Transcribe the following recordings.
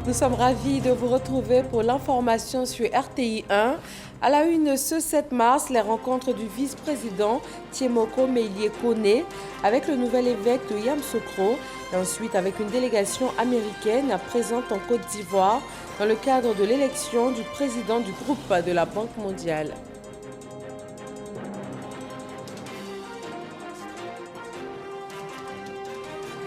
Nous sommes ravis de vous retrouver pour l'information sur RTI 1. À la une ce 7 mars, les rencontres du vice-président Thiemoko Meïlie Kone avec le nouvel évêque de Yamoussoukro et ensuite avec une délégation américaine présente en Côte d'Ivoire dans le cadre de l'élection du président du groupe de la Banque mondiale.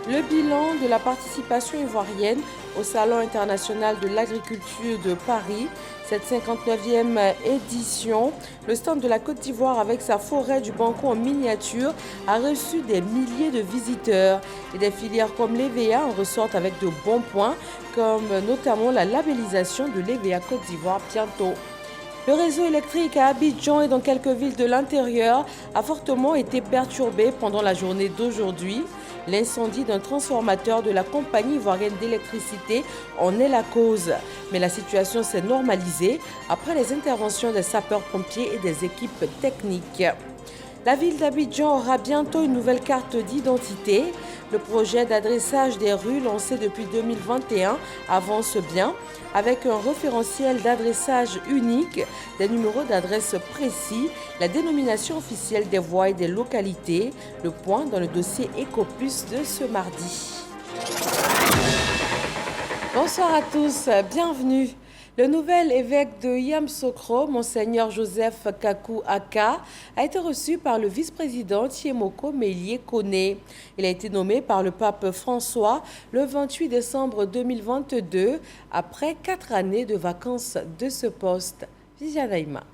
Le bilan de la participation ivoirienne au Salon international de l'agriculture de Paris, cette 59e édition, le stand de la Côte d'Ivoire avec sa forêt du Banco en miniature a reçu des milliers de visiteurs. Et des filières comme l'EVA en ressortent avec de bons points, comme notamment la labellisation de l'EVA Côte d'Ivoire bientôt. Le réseau électrique à Abidjan et dans quelques villes de l'intérieur a fortement été perturbé pendant la journée d'aujourd'hui. L'incendie d'un transformateur de la compagnie ivoirienne d'électricité en est la cause. Mais la situation s'est normalisée après les interventions des sapeurs-pompiers et des équipes techniques. La ville d'Abidjan aura bientôt une nouvelle carte d'identité. Le projet d'adressage des rues lancé depuis 2021 avance bien avec un référentiel d'adressage unique, des numéros d'adresse précis, la dénomination officielle des voies et des localités. Le point dans le dossier Ecoplus de ce mardi. Bonsoir à tous, bienvenue. Le nouvel évêque de Yamoussoukro, Monseigneur Joseph Kakou Aka, a été reçu par le vice-président Thiemoko Meïlie Kone. Il a été nommé par le pape François le 28 décembre 2022, après 4 années de vacances de ce poste. Viviane Aïma.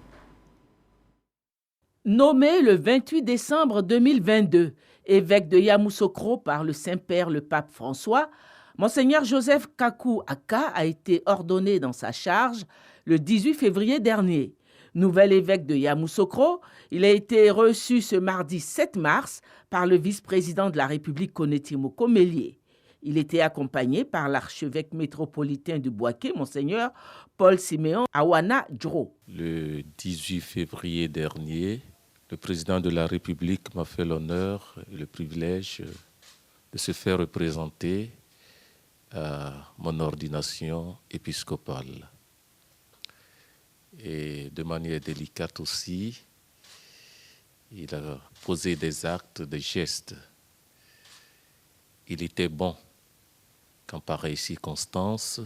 Nommé le 28 décembre 2022, évêque de Yamoussoukro par le Saint-Père le pape François, Monseigneur Joseph Kakou Aka a été ordonné dans sa charge le 18 février dernier. Nouvel évêque de Yamoussoukro, il a été reçu ce mardi 7 mars par le vice-président de la République Kone Thiemoko Meïlie. Il était accompagné par l'archevêque métropolitain de Bouaké, Monseigneur Paul Siméon Awana Djro. Le 18 février dernier, le président de la République m'a fait l'honneur et le privilège de se faire représenter à mon ordination épiscopale. Et de manière délicate aussi, il a posé des actes, des gestes. Il était bon qu'en pareille circonstance,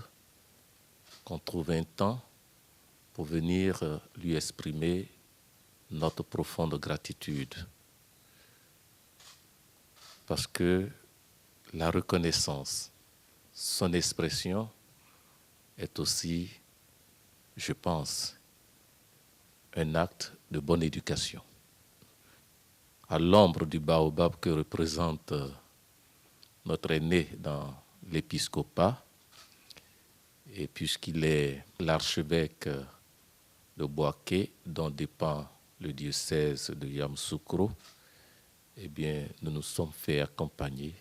qu'on trouve un temps pour venir lui exprimer notre profonde gratitude. Parce que la reconnaissance, son expression est aussi, je pense, un acte de bonne éducation. À l'ombre du baobab que représente notre aîné dans l'épiscopat, et puisqu'il est l'archevêque de Bouaké, dont dépend le diocèse de Yamoussoukro, eh bien, nous nous sommes fait accompagner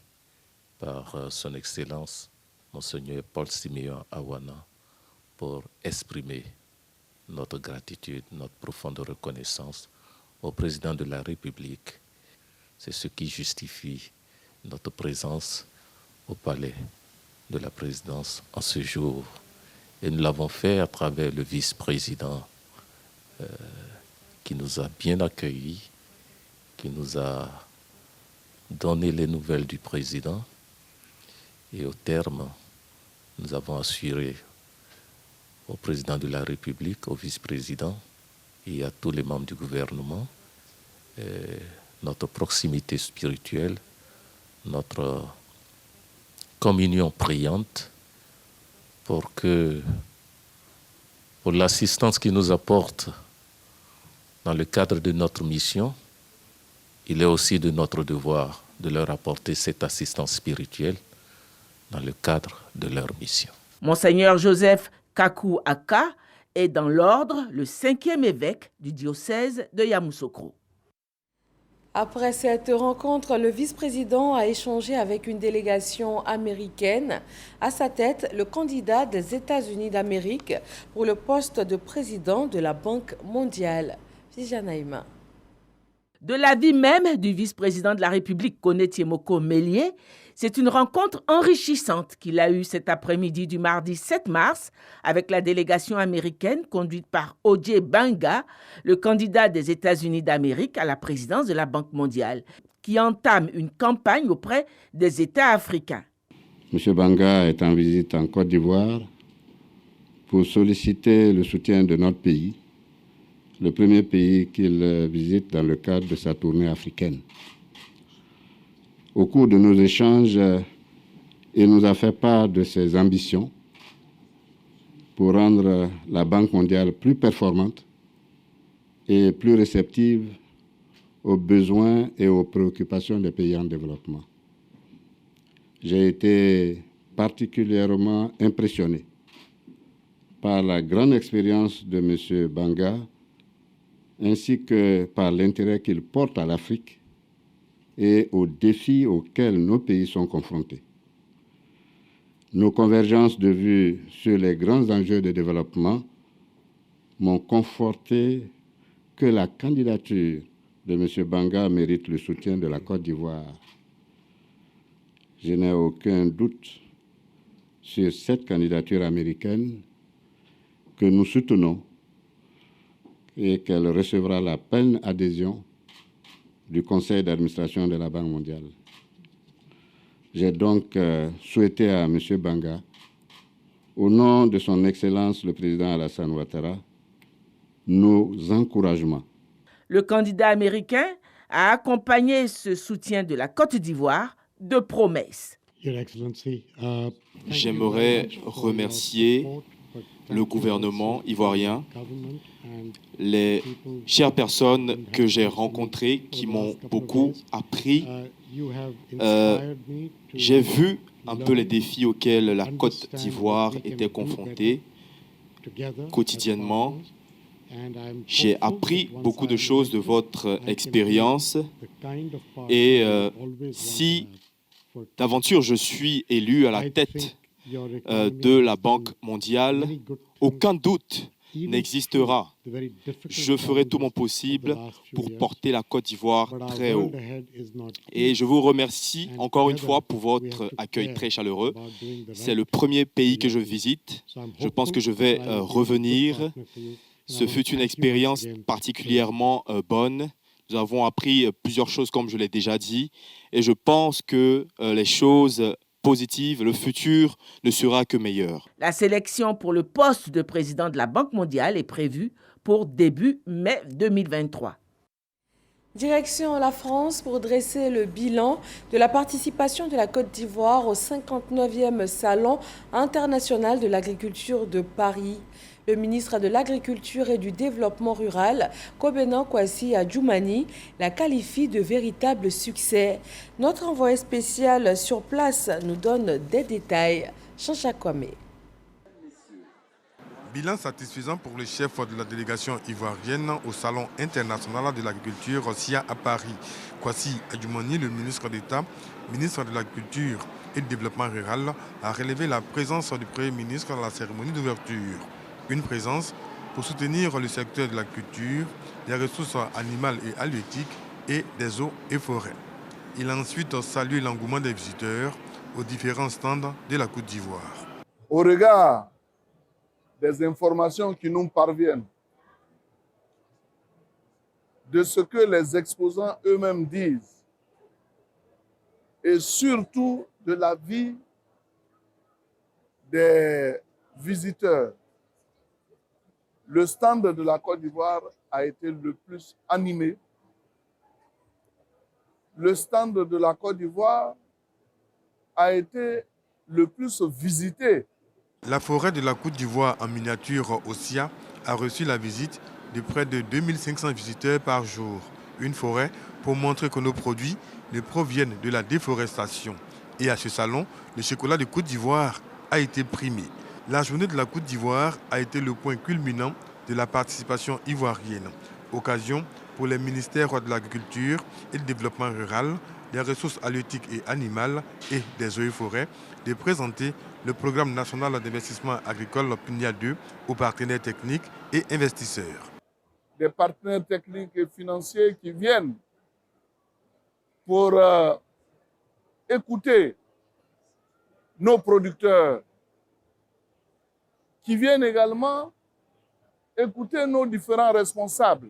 par son Excellence, Monseigneur Paul Siméon Awana, pour exprimer notre gratitude, notre profonde reconnaissance au président de la République. C'est ce qui justifie notre présence au palais de la présidence en ce jour. Et nous l'avons fait à travers le vice-président qui nous a bien accueillis, qui nous a donné les nouvelles du président. Et au terme, nous avons assuré au président de la République, au vice-président et à tous les membres du gouvernement notre proximité spirituelle, notre communion priante pour l'assistance qu'il nous apporte dans le cadre de notre mission. Il est aussi de notre devoir de leur apporter cette assistance spirituelle dans le cadre de leur mission. Monseigneur Joseph Kakou Aka est dans l'ordre le 5e évêque du diocèse de Yamoussoukro. Après cette rencontre, le vice-président a échangé avec une délégation américaine. À sa tête, le candidat des États-Unis d'Amérique pour le poste de président de la Banque mondiale. Viviane Aïma. De l'avis même du vice-président de la République, Kone Tiemoko Mélié, c'est une rencontre enrichissante qu'il a eue cet après-midi du mardi 7 mars avec la délégation américaine conduite par Ojé Banga, le candidat des États-Unis d'Amérique à la présidence de la Banque mondiale, qui entame une campagne auprès des États africains. M. Banga est en visite en Côte d'Ivoire pour solliciter le soutien de notre pays, le premier pays qu'il visite dans le cadre de sa tournée africaine. Au cours de nos échanges, il nous a fait part de ses ambitions pour rendre la Banque mondiale plus performante et plus réceptive aux besoins et aux préoccupations des pays en développement. J'ai été particulièrement impressionné par la grande expérience de M. Banga ainsi que par l'intérêt qu'il porte à l'Afrique et aux défis auxquels nos pays sont confrontés. Nos convergences de vues sur les grands enjeux de développement m'ont conforté que la candidature de M. Banga mérite le soutien de la Côte d'Ivoire. Je n'ai aucun doute sur cette candidature américaine que nous soutenons et qu'elle recevra la pleine adhésion du Conseil d'administration de la Banque mondiale. J'ai donc souhaité à M. Banga, au nom de son Excellence le Président Alassane Ouattara, nos encouragements. Le candidat américain a accompagné ce soutien de la Côte d'Ivoire de promesses. J'aimerais remercier le gouvernement ivoirien, les chères personnes que j'ai rencontrées qui m'ont beaucoup appris. J'ai vu un peu les défis auxquels la Côte d'Ivoire était confrontée quotidiennement. J'ai appris beaucoup de choses de votre expérience et si d'aventure je suis élu à la tête de la Banque mondiale, aucun doute n'existera. Je ferai tout mon possible pour porter la Côte d'Ivoire très haut. Et je vous remercie encore une fois pour votre accueil très chaleureux. C'est le premier pays que je visite. Je pense que je vais revenir. Ce fut une expérience particulièrement bonne. Nous avons appris plusieurs choses, comme je l'ai déjà dit. Et je pense que les choses positives, le futur ne sera que meilleur. La sélection pour le poste de président de la Banque mondiale est prévue pour début mai 2023. Direction la France pour dresser le bilan de la participation de la Côte d'Ivoire au 59e Salon international de l'agriculture de Paris. Le ministre de l'Agriculture et du Développement rural, Kobena Kwasi Adjoumani, la qualifie de véritable succès. Notre envoyé spécial sur place nous donne des détails. Chacha Kwame. Bilan satisfaisant pour le chef de la délégation ivoirienne au Salon international de l'agriculture SIA à Paris. Kwasi Adjoumani, le ministre d'État, ministre de l'Agriculture et du Développement rural, a relevé la présence du Premier ministre dans la cérémonie d'ouverture. Une présence pour soutenir le secteur de la culture, des ressources animales et halieutiques et des eaux et forêts. Il a ensuite salué l'engouement des visiteurs aux différents stands de la Côte d'Ivoire. Au regard des informations qui nous parviennent, de ce que les exposants eux-mêmes disent, et surtout de l'avis des visiteurs, le stand de la Côte d'Ivoire a été le plus animé. Le stand de la Côte d'Ivoire a été le plus visité. La forêt de la Côte d'Ivoire en miniature au SIA a reçu la visite de près de 2500 visiteurs par jour. Une forêt pour montrer que nos produits ne proviennent de la déforestation. Et à ce salon, le chocolat de Côte d'Ivoire a été primé. La journée de la Côte d'Ivoire a été le point culminant de la participation ivoirienne. Occasion pour les ministères de l'Agriculture et du Développement rural, des ressources halieutiques et animales et des eaux et forêts de présenter le programme national d'investissement agricole PNIA 2 aux partenaires techniques et investisseurs. Des partenaires techniques et financiers qui viennent pour écouter nos producteurs qui viennent également écouter nos différents responsables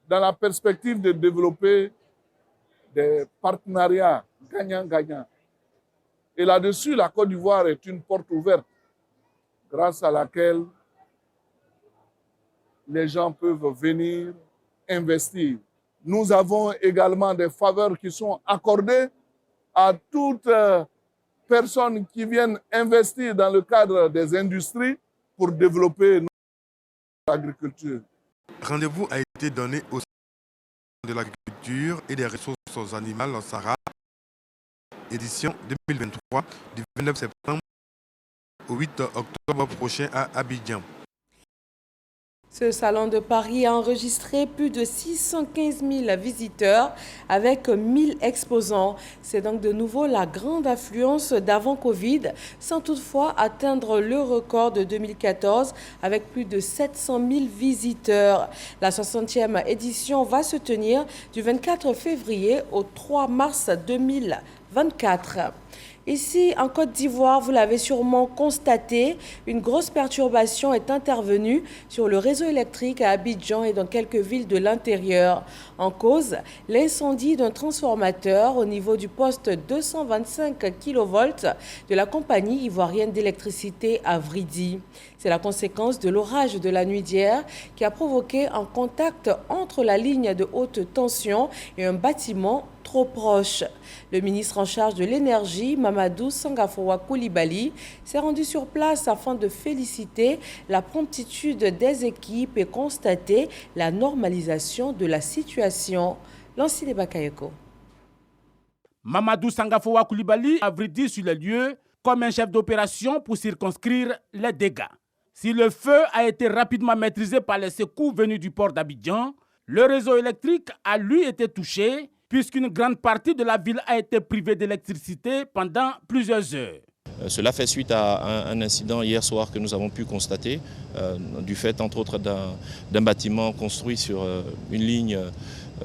dans la perspective de développer des partenariats gagnant-gagnant. Et là-dessus, la Côte d'Ivoire est une porte ouverte grâce à laquelle les gens peuvent venir investir. Nous avons également des faveurs qui sont accordées à toute personne qui viennent investir dans le cadre des industries pour développer notre agriculture. Rendez-vous a été donné au Salon de l'agriculture et des ressources animales en Sahara, édition 2023, du 29 septembre au 8 octobre prochain à Abidjan. Ce salon de Paris a enregistré plus de 615 000 visiteurs avec 1000 exposants. C'est donc de nouveau la grande affluence d'avant Covid, sans toutefois atteindre le record de 2014 avec plus de 700 000 visiteurs. La 60e édition va se tenir du 24 février au 3 mars 2024. Ici, en Côte d'Ivoire, vous l'avez sûrement constaté, une grosse perturbation est intervenue sur le réseau électrique à Abidjan et dans quelques villes de l'intérieur. En cause, l'incendie d'un transformateur au niveau du poste 225 kV de la compagnie ivoirienne d'électricité à Vridi. C'est la conséquence de l'orage de la nuit d'hier qui a provoqué un contact entre la ligne de haute tension et un bâtiment trop proche. Le ministre en charge de l'énergie, Mamadou Sangafowa Koulibaly, s'est rendu sur place afin de féliciter la promptitude des équipes et constater la normalisation de la situation. Lancine Bakayeko. Mamadou Sangafowa Koulibaly a Vridi sur les lieux comme un chef d'opération pour circonscrire les dégâts. Si le feu a été rapidement maîtrisé par les secours venus du port d'Abidjan, le réseau électrique a lui été touché puisqu'une grande partie de la ville a été privée d'électricité pendant plusieurs heures. Cela fait suite à un incident hier soir que nous avons pu constater, du fait entre autres d'un bâtiment construit sur une ligne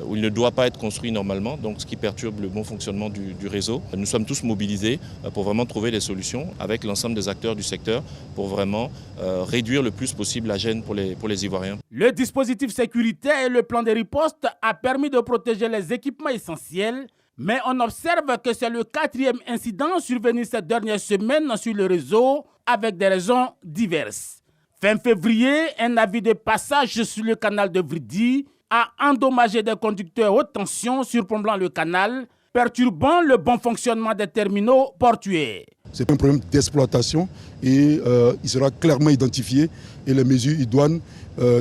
où il ne doit pas être construit normalement, donc ce qui perturbe le bon fonctionnement du réseau. Nous sommes tous mobilisés pour vraiment trouver des solutions avec l'ensemble des acteurs du secteur pour vraiment réduire le plus possible la gêne pour les Ivoiriens. Le dispositif sécuritaire et le plan de riposte a permis de protéger les équipements essentiels, mais on observe que c'est le 4e incident survenu cette dernière semaine sur le réseau avec des raisons diverses. Fin février, un navire de passage sur le canal de Vridi a endommagé des conducteurs haute tension surplombant le canal, perturbant le bon fonctionnement des terminaux portuaires. C'est un problème d'exploitation et il sera clairement identifié et les mesures idoines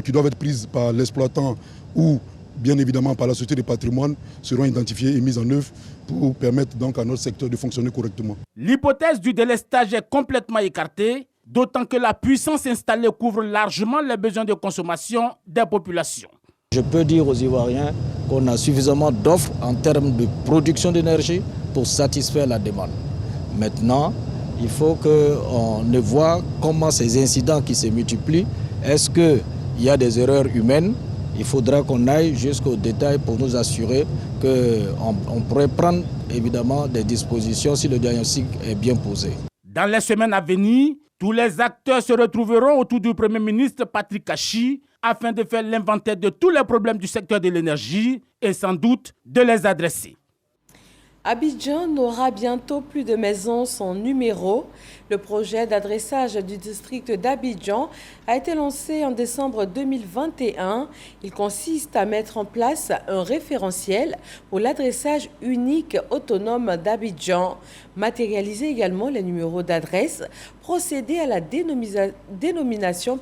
qui doivent être prises par l'exploitant ou bien évidemment par la Société des patrimoines seront identifiées et mises en œuvre pour permettre donc à notre secteur de fonctionner correctement. L'hypothèse du délestage est complètement écartée, d'autant que la puissance installée couvre largement les besoins de consommation des populations. Je peux dire aux Ivoiriens qu'on a suffisamment d'offres en termes de production d'énergie pour satisfaire la demande. Maintenant, il faut qu'on voit comment ces incidents qui se multiplient, est-ce qu'il y a des erreurs humaines? Il faudra qu'on aille jusqu'au détail pour nous assurer qu'on pourrait prendre évidemment des dispositions si le diagnostic est bien posé. Dans les semaines à venir, tous les acteurs se retrouveront autour du Premier ministre Patrick Kachi afin de faire l'inventaire de tous les problèmes du secteur de l'énergie et sans doute de les adresser. Abidjan n'aura bientôt plus de maison sans numéro. Le projet d'adressage du district d'Abidjan a été lancé en décembre 2021. Il consiste à mettre en place un référentiel pour l'adressage unique autonome d'Abidjan, matérialiser également les numéros d'adresse, procéder à la dénomination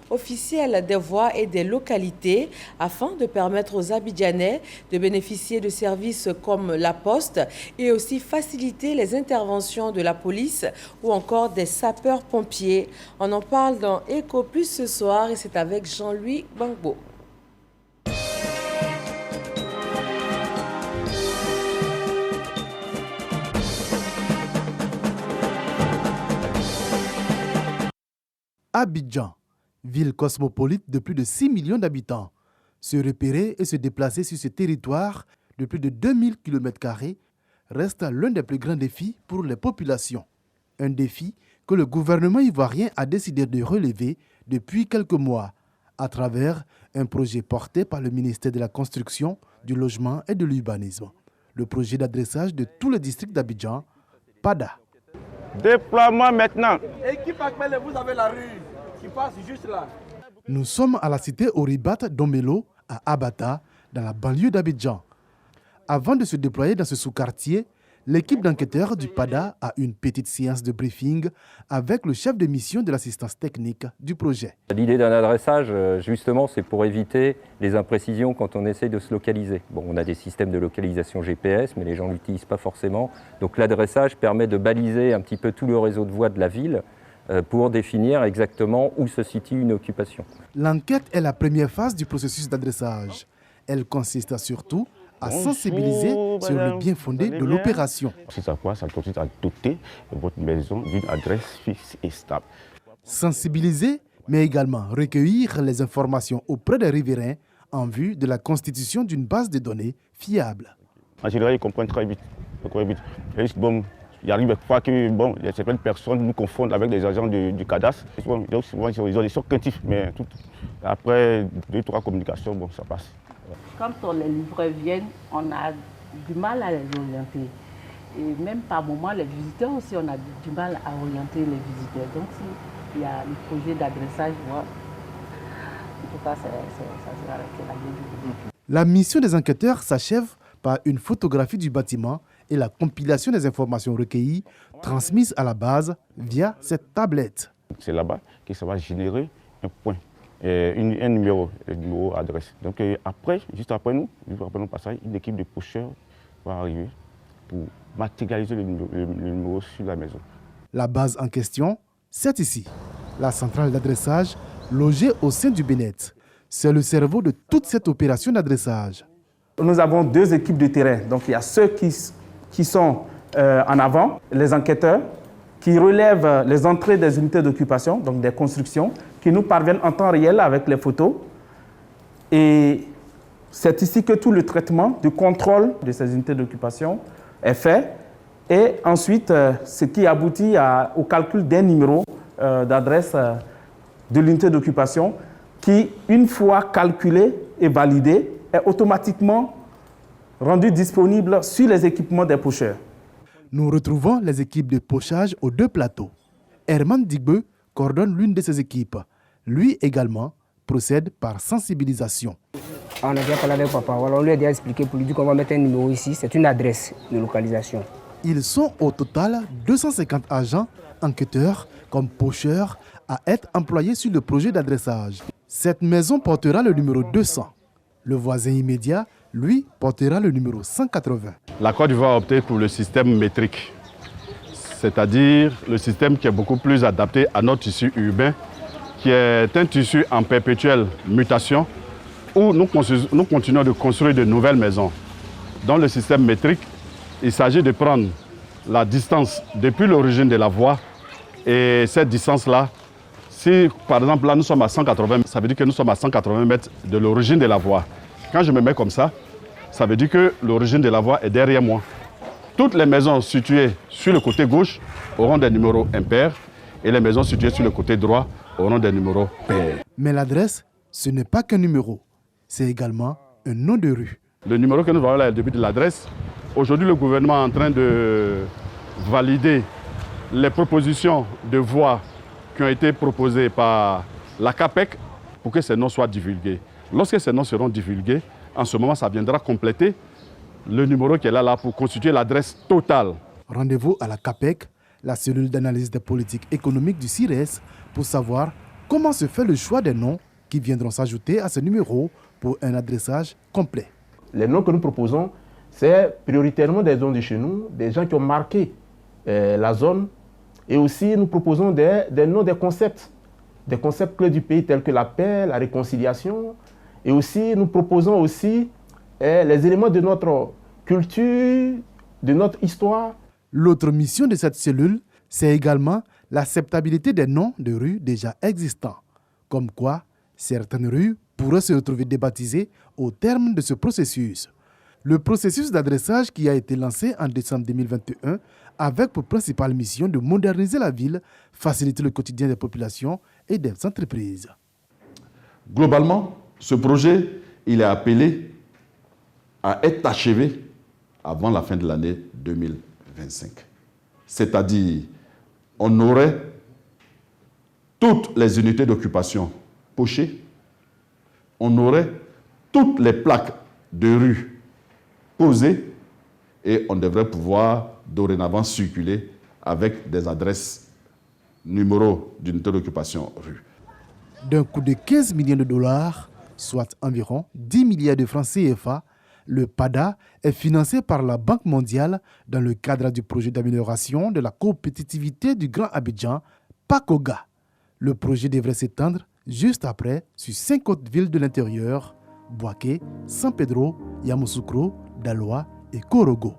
officielle des voies et des localités afin de permettre aux Abidjanais de bénéficier de services comme la poste et aussi faciliter les interventions de la police ou encore des sapeurs-pompiers. On en parle dans Eco Plus ce soir et c'est avec Jean-Louis Bangbo. Abidjan, ville cosmopolite de plus de 6 millions d'habitants. Se repérer et se déplacer sur ce territoire de plus de 2000 km² reste l'un des plus grands défis pour les populations. Un défi que le gouvernement ivoirien a décidé de relever depuis quelques mois à travers un projet porté par le ministère de la Construction, du Logement et de l'Urbanisme. Le projet d'adressage de tout le district d'Abidjan, PADA. Déploiement maintenant. Équipe Akmele, vous avez la rue qui passe juste là. Nous sommes à la cité Oribat d'Omelo, à Abata, dans la banlieue d'Abidjan. Avant de se déployer dans ce sous-quartier, l'équipe d'enquêteurs du PADA a une petite séance de briefing avec le chef de mission de l'assistance technique du projet. L'idée d'un adressage, justement, c'est pour éviter les imprécisions quand on essaye de se localiser. Bon, on a des systèmes de localisation GPS, mais les gens ne l'utilisent pas forcément. Donc l'adressage permet de baliser un petit peu tout le réseau de voies de la ville pour définir exactement où se situe une occupation. L'enquête est la première phase du processus d'adressage. Elle consiste surtout à sensibiliser sur le bien fondé de l'opération. C'est à quoi ça consiste à doter votre maison d'une adresse fixe et stable. Sensibiliser, mais également recueillir les informations auprès des riverains en vue de la constitution d'une base de données fiable. En général, ils comprennent très vite. Bon, il arrive parfois que certaines personnes nous confondent avec des agents du cadastre. Donc souvent, ils sont craintifs, mais après 2-3 communications, bon, ça passe. Quand les livreurs viennent, on a du mal à les orienter. Et même par moments, les visiteurs aussi, on a du mal à orienter les visiteurs. Donc, s'il y a le projet d'adressage, en tout cas, ça sera arrêté la vie. La mission des enquêteurs s'achève par une photographie du bâtiment et la compilation des informations recueillies, transmises à la base via cette tablette. C'est là-bas que ça va générer un point. Un numéro adresse. Donc après, juste après nous passage, une équipe de pocheurs va arriver pour matérialiser le numéro sur la maison. La base en question, c'est ici, la centrale d'adressage logée au sein du Bénet. C'est le cerveau de toute cette opération d'adressage. Nous avons 2 équipes de terrain. Donc il y a ceux qui sont en avant, les enquêteurs, qui relèvent les entrées des unités d'occupation, donc des constructions, qui nous parviennent en temps réel avec les photos. Et c'est ici que tout le traitement de contrôle de ces unités d'occupation est fait. Et ensuite, ce qui aboutit au calcul d'un numéro d'adresse de l'unité d'occupation qui, une fois calculé et validé, est automatiquement rendu disponible sur les équipements des pocheurs. Nous retrouvons les équipes de pochage aux 2 plateaux. Herman Digbe coordonne l'une de ces équipes. Lui également procède par sensibilisation. On a déjà parlé avec papa, on lui a déjà expliqué pour lui dire qu'on va mettre un numéro ici, c'est une adresse de localisation. Ils sont au total 250 agents, enquêteurs comme pocheurs à être employés sur le projet d'adressage. Cette maison portera le numéro 200. Le voisin immédiat, lui, portera le numéro 180. La Côte d'Ivoire a opté pour le système métrique, c'est-à-dire le système qui est beaucoup plus adapté à notre tissu urbain, qui est un tissu en perpétuelle mutation, où nous continuons de construire de nouvelles maisons. Dans le système métrique, il s'agit de prendre la distance depuis l'origine de la voie, et cette distance-là, si par exemple là nous sommes à 180, ça veut dire que nous sommes à 180 mètres de l'origine de la voie. Quand je me mets comme ça veut dire que l'origine de la voie est derrière moi. Toutes les maisons situées sur le côté gauche auront des numéros impairs et les maisons situées sur le côté droit auront des numéros pairs. Mais l'adresse, ce n'est pas qu'un numéro, c'est également un nom de rue. Le numéro que nous voyons là est le début de l'adresse. Aujourd'hui, le gouvernement est en train de valider les propositions de voies qui ont été proposées par la CAPEC pour que ces noms soient divulgués. Lorsque ces noms seront divulgués, en ce moment, ça viendra compléter le numéro qui est là pour constituer l'adresse totale. Rendez-vous à la CAPEC, la cellule d'analyse des politiques économiques du CIRES, pour savoir comment se fait le choix des noms qui viendront s'ajouter à ce numéro pour un adressage complet. Les noms que nous proposons, c'est prioritairement des zones de chez nous, des gens qui ont marqué la zone. Et aussi, nous proposons des noms, des concepts clés du pays tels que la paix, la réconciliation. Et aussi, nous proposons aussi les éléments de notre culture, de notre histoire. L'autre mission de cette cellule, c'est également l'acceptabilité des noms de rues déjà existants. Comme quoi, certaines rues pourraient se retrouver débaptisées au terme de ce processus. Le processus d'adressage qui a été lancé en décembre 2021 avec pour principale mission de moderniser la ville, faciliter le quotidien des populations et des entreprises. Globalement, ce projet, il est appelé à être achevé avant la fin de l'année 2025. C'est-à-dire, on aurait toutes les unités d'occupation pochées, on aurait toutes les plaques de rue posées et on devrait pouvoir dorénavant circuler avec des adresses, numéros d'unité d'occupation rue. D'un coût de 15 millions de dollars, soit environ 10 milliards de francs CFA, le PADA est financé par la Banque mondiale dans le cadre du projet d'amélioration de la compétitivité du Grand Abidjan, PACOGA. Le projet devrait s'étendre juste après sur 5 autres villes de l'intérieur, Bouaké, San Pedro, Yamoussoukro, Daloa et Korogo.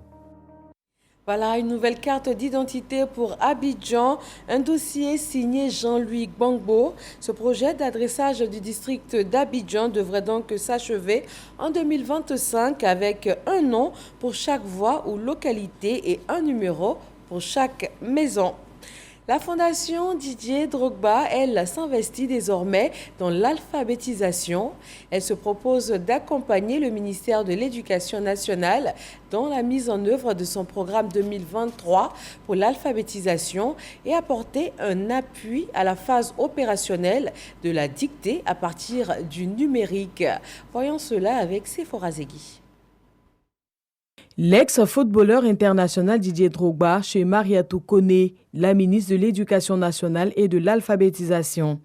Voilà une nouvelle carte d'identité pour Abidjan, un dossier signé Jean-Louis Gbangbo. Ce projet d'adressage du district d'Abidjan devrait donc s'achever en 2025 avec un nom pour chaque voie ou localité et un numéro pour chaque maison. La fondation Didier Drogba, elle, s'investit désormais dans l'alphabétisation. Elle se propose d'accompagner le ministère de l'Éducation nationale dans la mise en œuvre de son programme 2023 pour l'alphabétisation et apporter un appui à la phase opérationnelle de la dictée à partir du numérique. Voyons cela avec Sephora Zegui. L'ex-footballeur international Didier Drogba chez Mariatou Kone, la ministre de l'Éducation nationale et de l'alphabétisation.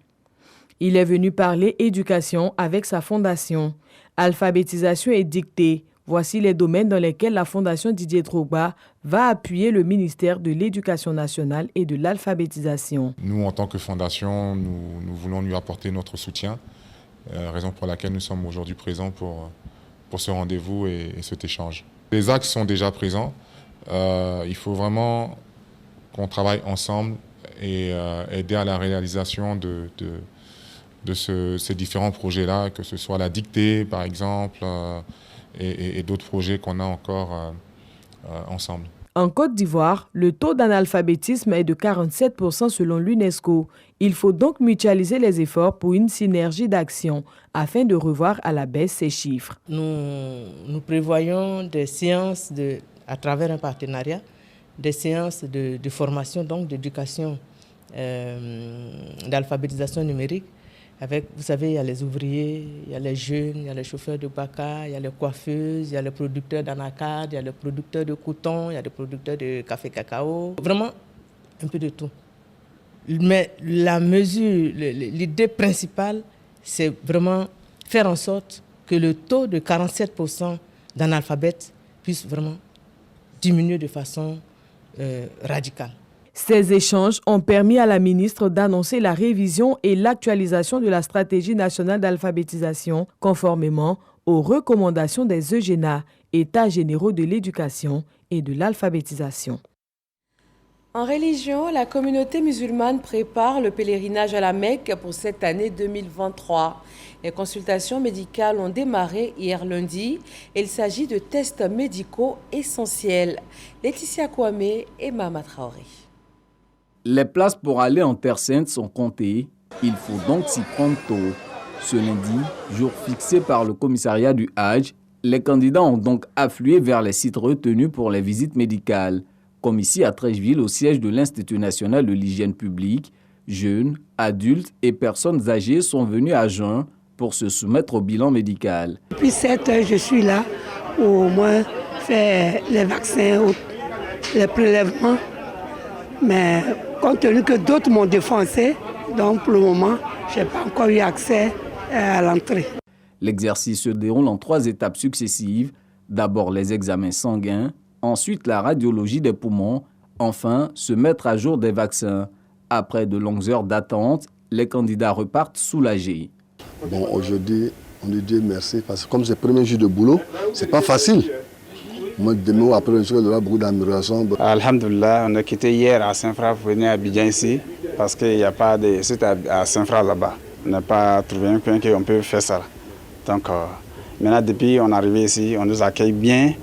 Il est venu parler éducation avec sa fondation. Alphabétisation et dictée, voici les domaines dans lesquels la fondation Didier Drogba va appuyer le ministère de l'Éducation nationale et de l'alphabétisation. Nous, en tant que fondation, nous voulons lui apporter notre soutien, raison pour laquelle nous sommes aujourd'hui présents pour ce rendez-vous et cet échange. Les axes sont déjà présents. Il faut vraiment qu'on travaille ensemble et aider à la réalisation de ces différents projets-là, que ce soit la dictée, par exemple, et d'autres projets qu'on a encore ensemble. En Côte d'Ivoire, le taux d'analphabétisme est de 47% selon l'UNESCO. Il faut donc mutualiser les efforts pour une synergie d'action afin de revoir à la baisse ces chiffres. Nous prévoyons des séances à travers un partenariat, des séances de formation, donc d'éducation, d'alphabétisation numérique. Avec, vous savez, il y a les ouvriers, il y a les jeunes, il y a les chauffeurs de baka, il y a les coiffeuses, il y a les producteurs d'anacarde, il y a les producteurs de coton, il y a les producteurs de café cacao. Vraiment, un peu de tout. Mais la mesure, l'idée principale, c'est vraiment faire en sorte que le taux de 47% d'analphabètes puisse vraiment diminuer de façon radicale. Ces échanges ont permis à la ministre d'annoncer la révision et l'actualisation de la stratégie nationale d'alphabétisation conformément aux recommandations des EGENA, États généraux de l'éducation et de l'alphabétisation. En religion, la communauté musulmane prépare le pèlerinage à la Mecque pour cette année 2023. Les consultations médicales ont démarré hier lundi. Il s'agit de tests médicaux essentiels. Laetitia Kwame et Mama Traoré. Les places pour aller en Terre Sainte sont comptées. Il faut donc s'y prendre tôt. Ce lundi, jour fixé par le commissariat du Hajj, les candidats ont donc afflué vers les sites retenus pour les visites médicales, comme ici à Trècheville au siège de l'Institut national de l'hygiène publique. Jeunes, adultes et personnes âgées sont venus à jeun pour se soumettre au bilan médical. Depuis 7 heures, je suis là pour au moins faire les vaccins, les prélèvements. Mais compte tenu que d'autres m'ont défoncé, donc pour le moment, je n'ai pas encore eu accès à l'entrée. L'exercice se déroule en 3 étapes successives. D'abord les examens sanguins, ensuite la radiologie des poumons, enfin se mettre à jour des vaccins. Après de longues heures d'attente, les candidats repartent soulagés. Bon, aujourd'hui, on dit Dieu merci, parce que comme c'est le premier jour de boulot, c'est pas facile. Moi, demain, après le jour, il y aura beaucoup d'amélioration. Alhamdulillah, on a quitté hier à Saint-Fra pour venir à Abidjan ici, parce qu'il n'y a pas de site à Saint-Fra là-bas. On n'a pas trouvé un coin qu'on peut faire ça. Donc, Maintenant, depuis on est arrivé ici, on nous accueille bien,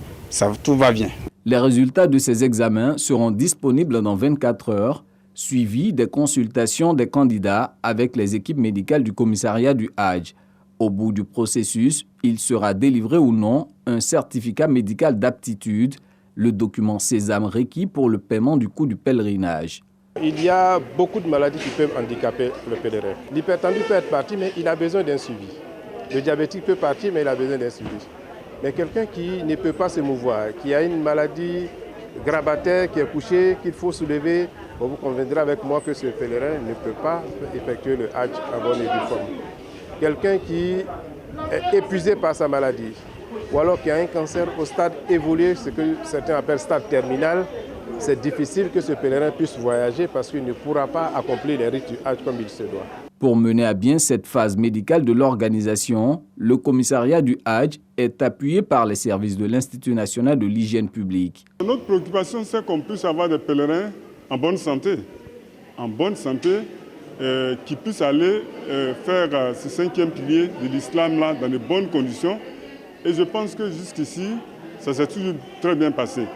tout va bien. Les résultats de ces examens seront disponibles dans 24 heures, suivis des consultations des candidats avec les équipes médicales du commissariat du Hadj. Au bout du processus, il sera délivré ou non un certificat médical d'aptitude, le document sésame requis pour le paiement du coût du pèlerinage. Il y a beaucoup de maladies qui peuvent handicaper le pèlerin. L'hypertendu peut être parti, mais il a besoin d'un suivi. Le diabétique peut partir, mais il a besoin d'un suivi. Mais quelqu'un qui ne peut pas se mouvoir, qui a une maladie grabataire, qui est couché, qu'il faut soulever, vous conviendrez avec moi que ce pèlerin ne peut pas effectuer le Hadj en bonne et due forme. Quelqu'un qui est épuisé par sa maladie, ou alors qui a un cancer au stade évolué, ce que certains appellent stade terminal, c'est difficile que ce pèlerin puisse voyager parce qu'il ne pourra pas accomplir les rites du Hadj comme il se doit. Pour mener à bien cette phase médicale de l'organisation, le commissariat du Hadj est appuyé par les services de l'Institut national de l'hygiène publique. Notre préoccupation, c'est qu'on puisse avoir des pèlerins en bonne santé, qui puissent aller faire ce 5e pilier de l'islam là dans de bonnes conditions. Et je pense que jusqu'ici, ça s'est toujours très bien passé.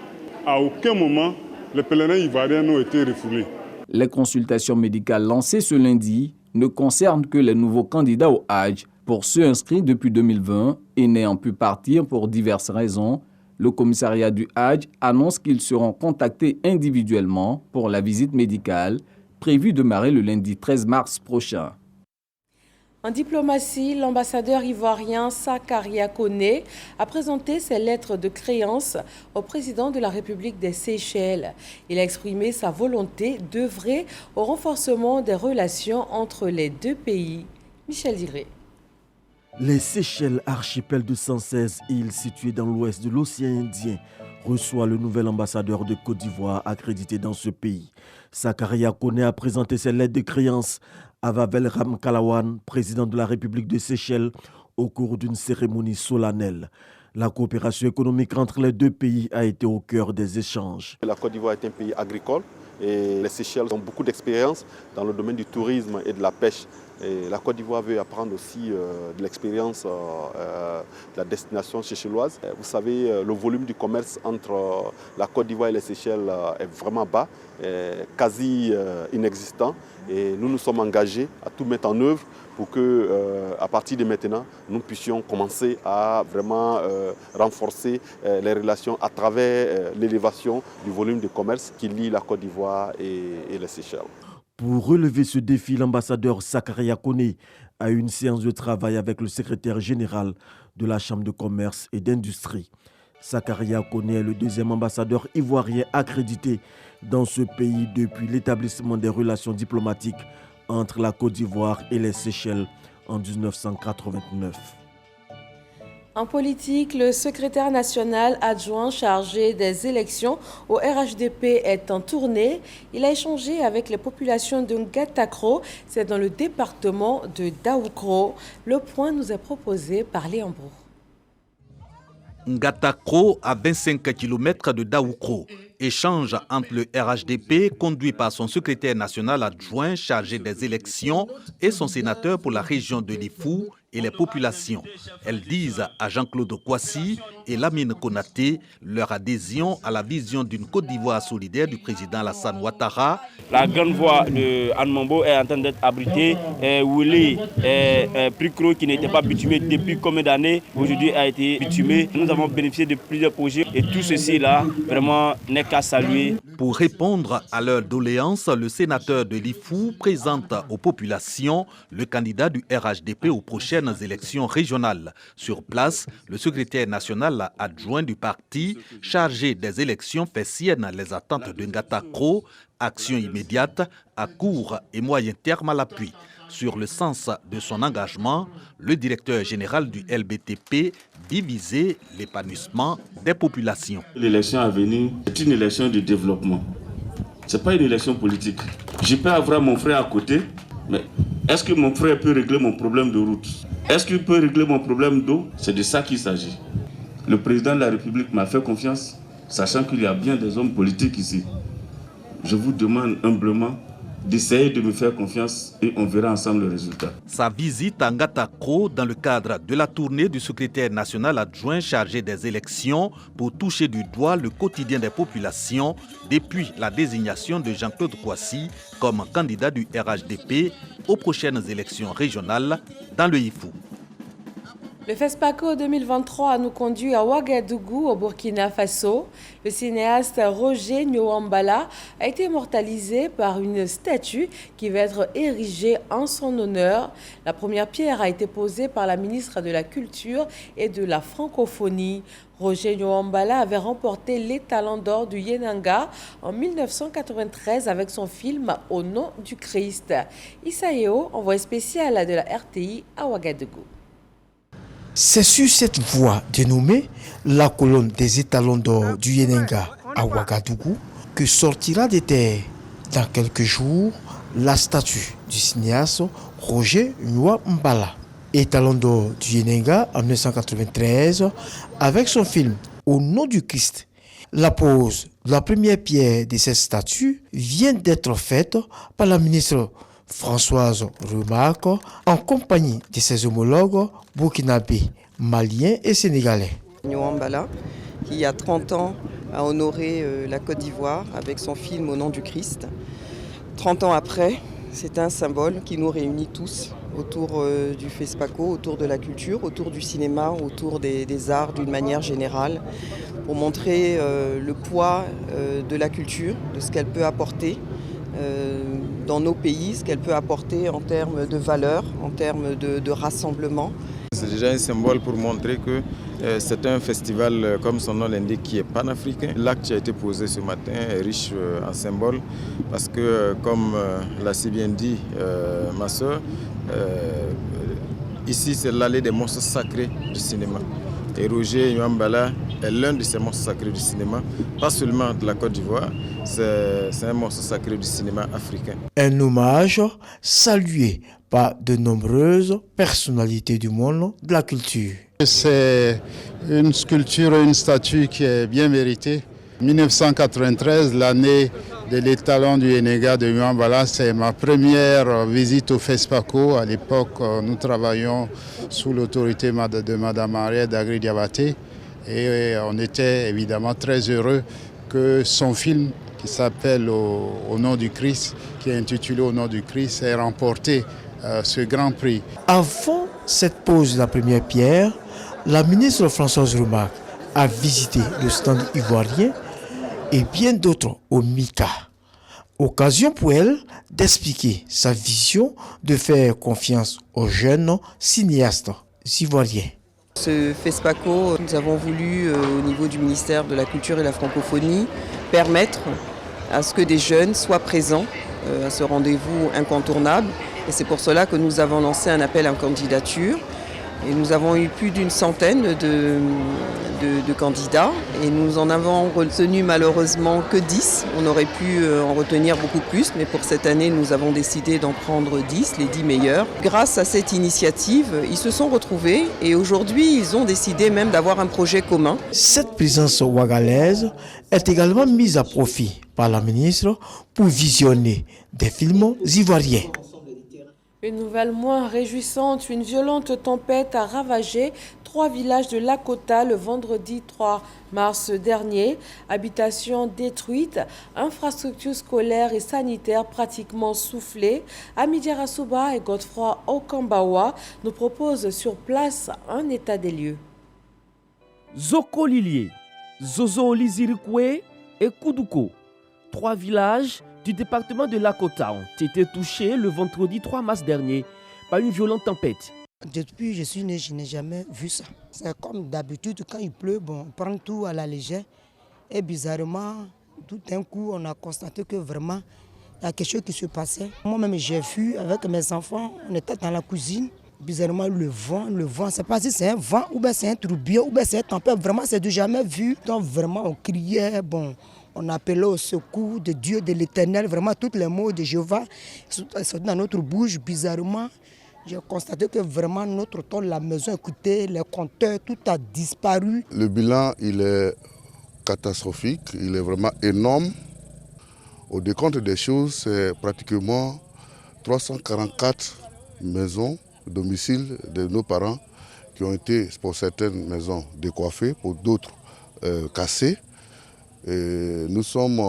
À aucun moment, les pèlerins ivoiriens n'ont été refoulés. Les consultations médicales lancées ce lundi ne concernent que les nouveaux candidats au Hadj. Pour ceux inscrits depuis 2020 et n'ayant pu partir pour diverses raisons, le commissariat du Hadj annonce qu'ils seront contactés individuellement pour la visite médicale prévue de démarrer le lundi 13 mars prochain. En diplomatie, l'ambassadeur ivoirien Sakaria Koné a présenté ses lettres de créance au président de la République des Seychelles. Il a exprimé sa volonté d'œuvrer au renforcement des relations entre les deux pays. Michel Diré. Les Seychelles, archipel de 116 îles situées dans l'ouest de l'océan Indien, reçoit le nouvel ambassadeur de Côte d'Ivoire accrédité dans ce pays. Sakaria Koné a présenté ses lettres de créance à Wavel Ramkalawan, président de la République de Seychelles, au cours d'une cérémonie solennelle. La coopération économique entre les deux pays a été au cœur des échanges. La Côte d'Ivoire est un pays agricole et les Seychelles ont beaucoup d'expérience dans le domaine du tourisme et de la pêche. Et la Côte d'Ivoire veut apprendre aussi de l'expérience de la destination seychelloise. Vous savez, le volume du commerce entre la Côte d'Ivoire et les Seychelles est vraiment bas, quasi inexistant. Et nous nous sommes engagés à tout mettre en œuvre pour que, à partir de maintenant, nous puissions commencer à vraiment renforcer les relations à travers l'élévation du volume de commerce qui lie la Côte d'Ivoire et les Seychelles. Pour relever ce défi, l'ambassadeur Sakaria Koné a eu une séance de travail avec le secrétaire général de la Chambre de commerce et d'industrie. Sakaria Koné est le deuxième ambassadeur ivoirien accrédité dans ce pays depuis l'établissement des relations diplomatiques entre la Côte d'Ivoire et les Seychelles en 1989. En politique, le secrétaire national adjoint chargé des élections au RHDP est en tournée. Il a échangé avec les populations de Ngatakro, c'est dans le département de Daoukro. Le point nous est proposé par Léon Brou. Ngatakro, à 25 km de Daoukro. Échange entre le RHDP, conduit par son secrétaire national adjoint chargé des élections, et son sénateur pour la région de Lifou et les populations. Elles disent à Jean-Claude Kouassi et Lamine Konaté leur adhésion à la vision d'une Côte d'Ivoire solidaire du président Alassane Ouattara. La grande voie de Anne Mambo est en train d'être abritée. Willy Pricro, qui n'était pas bitumé depuis combien d'années, aujourd'hui a été bitumé. Nous avons bénéficié de plusieurs projets et tout ceci là, vraiment, n'est qu'à saluer. Pour répondre à leurs doléances, le sénateur de Lifou présente aux populations le candidat du RHDP aux prochaines élections régionales. Sur place, le secrétaire national adjoint du parti chargé des élections fait sienne les attentes de Ngatakro, action immédiate à court et moyen terme à l'appui. Sur le sens de son engagement, le directeur général du LBTP dit viser l'épanouissement des populations. L'élection à venir est une élection de développement. Ce n'est pas une élection politique. Je peux avoir mon frère à côté, mais est-ce que mon frère peut régler mon problème de route? Est-ce qu'il peut régler mon problème d'eau? C'est de ça qu'il s'agit. Le président de la République m'a fait confiance, sachant qu'il y a bien des hommes politiques ici. Je vous demande humblement d'essayer de me faire confiance et on verra ensemble le résultat. Sa visite à Ngatakro dans le cadre de la tournée du secrétaire national adjoint chargé des élections pour toucher du doigt le quotidien des populations depuis la désignation de Jean-Claude Kouassi comme candidat du RHDP aux prochaines élections régionales dans le Ifou. Le FESPACO 2023 nous conduit à Ouagadougou, au Burkina Faso. Le cinéaste Roger Nyowambala a été immortalisé par une statue qui va être érigée en son honneur. La première pierre a été posée par la ministre de la Culture et de la Francophonie. Roger Nyowambala avait remporté les Talents d'or du Yenanga en 1993 avec son film Au nom du Christ. Issa Eo, envoyé spécial de la RTI à Ouagadougou. C'est sur cette voie dénommée la colonne des étalons d'or du Yenenga à Ouagadougou que sortira des terres dans quelques jours la statue du cinéaste Roger Nyowambala. Étalon d'or du Yenenga en 1993 avec son film Au nom du Christ. La pose de la première pierre de cette statue vient d'être faite par la ministre Françoise Remarque en compagnie de ses homologues burkinabés, maliens et sénégalais. Nyowambala, qui il y a 30 ans a honoré la Côte d'Ivoire avec son film Au nom du Christ. 30 ans après, c'est un symbole qui nous réunit tous autour du FESPACO, autour de la culture, autour du cinéma, autour des arts d'une manière générale, pour montrer le poids de la culture, de ce qu'elle peut apporter dans nos pays, ce qu'elle peut apporter en termes de valeurs, en termes de rassemblement. C'est déjà un symbole pour montrer que c'est un festival, comme son nom l'indique, qui est panafricain. L'acte qui a été posé ce matin est riche en symboles parce que, comme l'a si bien dit ma soeur, ici c'est l'allée des monstres sacrés du cinéma. Et Roger Nyowambala est l'un de ces monstres sacrés du cinéma, pas seulement de la Côte d'Ivoire, c'est un monstre sacré du cinéma africain. Un hommage salué par de nombreuses personnalités du monde de la culture. C'est une sculpture, une statue qui est bien méritée. 1993, l'année de l'étalon du Yenenga de Nyowambala, c'est ma première visite au FESPACO. À l'époque, nous travaillions sous l'autorité de Mme Henriette Dagri Diabaté et on était évidemment très heureux que son film qui s'appelle Au nom du Christ, qui est intitulé Au nom du Christ, ait remporté ce grand prix. Avant cette pose de la première pierre, la ministre Françoise Remarque a visité le stand ivoirien et bien d'autres au MICA. Occasion pour elle d'expliquer sa vision de faire confiance aux jeunes cinéastes ivoiriens. Ce FESPACO, nous avons voulu, au niveau du ministère de la Culture et de la Francophonie, permettre à ce que des jeunes soient présents à ce rendez-vous incontournable. Et c'est pour cela que nous avons lancé un appel à candidature. Et nous avons eu plus d'une centaine de candidats et nous en avons retenu malheureusement que 10. On aurait pu en retenir beaucoup plus, mais pour cette année, nous avons décidé d'en prendre 10, les 10 meilleurs. Grâce à cette initiative, ils se sont retrouvés et aujourd'hui, ils ont décidé même d'avoir un projet commun. Cette présence ouagalaise est également mise à profit par la ministre pour visionner des films ivoiriens. Une nouvelle moins réjouissante, une violente tempête a ravagé 3 villages de Lakota le vendredi 3 mars dernier. Habitations détruites, infrastructures scolaires et sanitaires pratiquement soufflées. Amidia Rasouba et Godefroy Okambawa nous proposent sur place un état des lieux. Zoko Lilier, Zozo Lizirikwe et Koudouko, 3 villages du département de Lakota ont été touchés le vendredi 3 mars dernier par une violente tempête. Depuis que je suis né, je n'ai jamais vu ça. C'est comme d'habitude, quand il pleut, on prend tout à la légère. Et bizarrement, tout d'un coup, on a constaté que vraiment, il y a quelque chose qui se passait. Moi-même, j'ai vu avec mes enfants, on était dans la cuisine. Bizarrement, le vent, je ne sais pas si c'est un vent, ou bien c'est un tourbillon, ou bien c'est une tempête. Vraiment, c'est du jamais vu. Donc vraiment, on criait, on appelait au secours de Dieu, de l'Éternel. Vraiment, tous les mots de Jéhovah sont dans notre bouche. Bizarrement, j'ai constaté que vraiment notre ton, la maison, écoutez, les compteurs, tout a disparu. Le bilan, il est catastrophique, il est vraiment énorme. Au décompte des choses, c'est pratiquement 344 maisons, domiciles de nos parents qui ont été, pour certaines maisons, décoiffées, pour d'autres cassées. Et nous sommes,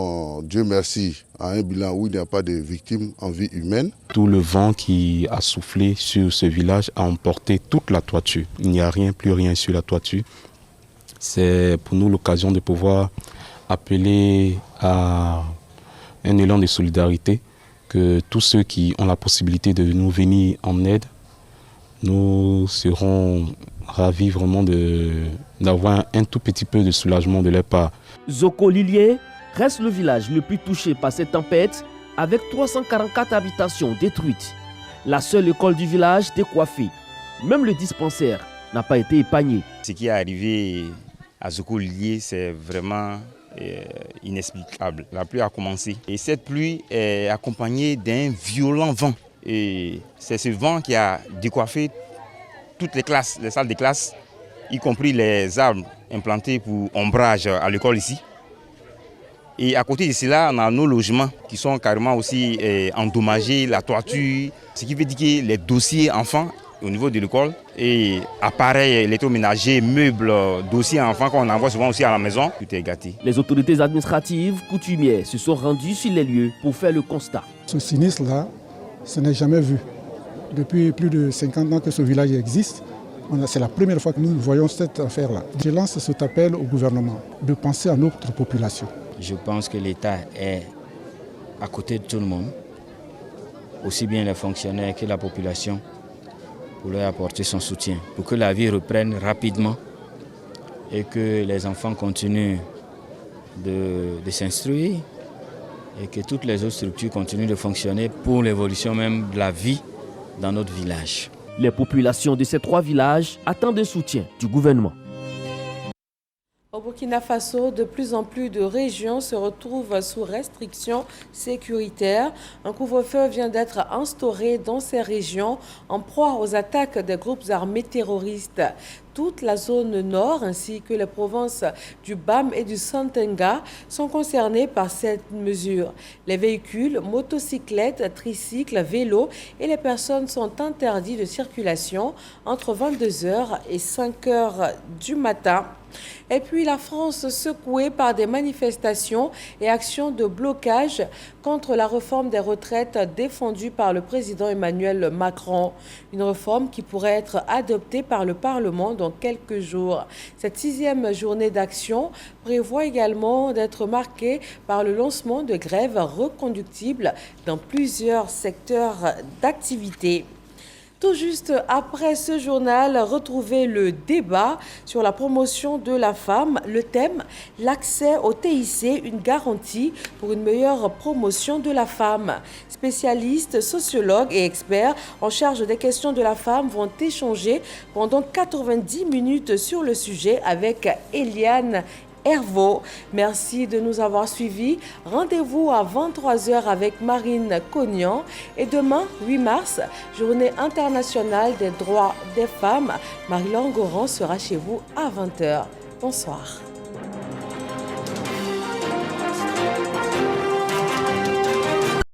Dieu merci, à un bilan où il n'y a pas de victimes en vie humaine. Tout le vent qui a soufflé sur ce village a emporté toute la toiture. Il n'y a rien, plus rien sur la toiture. C'est pour nous l'occasion de pouvoir appeler à un élan de solidarité, que tous ceux qui ont la possibilité de nous venir en aide, nous serons ravis vraiment d'avoir un tout petit peu de soulagement de leur part. Zokolilié reste le village le plus touché par cette tempête, avec 344 habitations détruites. La seule école du village décoiffée. Même le dispensaire n'a pas été épargné. Ce qui est arrivé à Zokolilié, c'est vraiment inexplicable. La pluie a commencé et cette pluie est accompagnée d'un violent vent. Et c'est ce vent qui a décoiffé toutes les classes, les salles de classe, y compris les arbres implantés pour ombrage à l'école ici. Et à côté de cela, on a nos logements qui sont carrément aussi endommagés, la toiture, ce qui veut dire que les dossiers enfants au niveau de l'école et appareils électroménagers, meubles, dossiers enfants qu'on envoie souvent aussi à la maison, tout est gâté. Les autorités administratives, coutumières se sont rendues sur les lieux pour faire le constat. Ce sinistre-là, ce n'est jamais vu. Depuis plus de 50 ans que ce village existe, c'est la première fois que nous voyons cette affaire-là. Je lance cet appel au gouvernement de penser à notre population. Je pense que l'État est à côté de tout le monde, aussi bien les fonctionnaires que la population, pour leur apporter son soutien, pour que la vie reprenne rapidement et que les enfants continuent de s'instruire et que toutes les autres structures continuent de fonctionner pour l'évolution même de la vie dans notre village. Les populations de ces 3 villages attendent un soutien du gouvernement. Au Burkina Faso, de plus en plus de régions se retrouvent sous restrictions sécuritaires. Un couvre-feu vient d'être instauré dans ces régions en proie aux attaques des groupes armés terroristes. Toute la zone nord ainsi que les provinces du BAM et du Santenga sont concernées par cette mesure. Les véhicules, motocyclettes, tricycles, vélos et les personnes sont interdits de circulation entre 22h et 5h du matin. Et puis la France secouée par des manifestations et actions de blocage contre la réforme des retraites défendue par le président Emmanuel Macron. Une réforme qui pourrait être adoptée par le Parlement dans quelques jours. Cette 6e journée d'action prévoit également d'être marquée par le lancement de grèves reconductibles dans plusieurs secteurs d'activité. Tout juste après ce journal, retrouvez le débat sur la promotion de la femme. Le thème, l'accès au TIC, une garantie pour une meilleure promotion de la femme. Spécialistes, sociologues et experts en charge des questions de la femme vont échanger pendant 90 minutes sur le sujet avec Eliane Hervaux. Merci de nous avoir suivis. Rendez-vous à 23h avec Marine Cognan. Et demain, 8 mars, journée internationale des droits des femmes. Marie-Laure Goran sera chez vous à 20h. Bonsoir.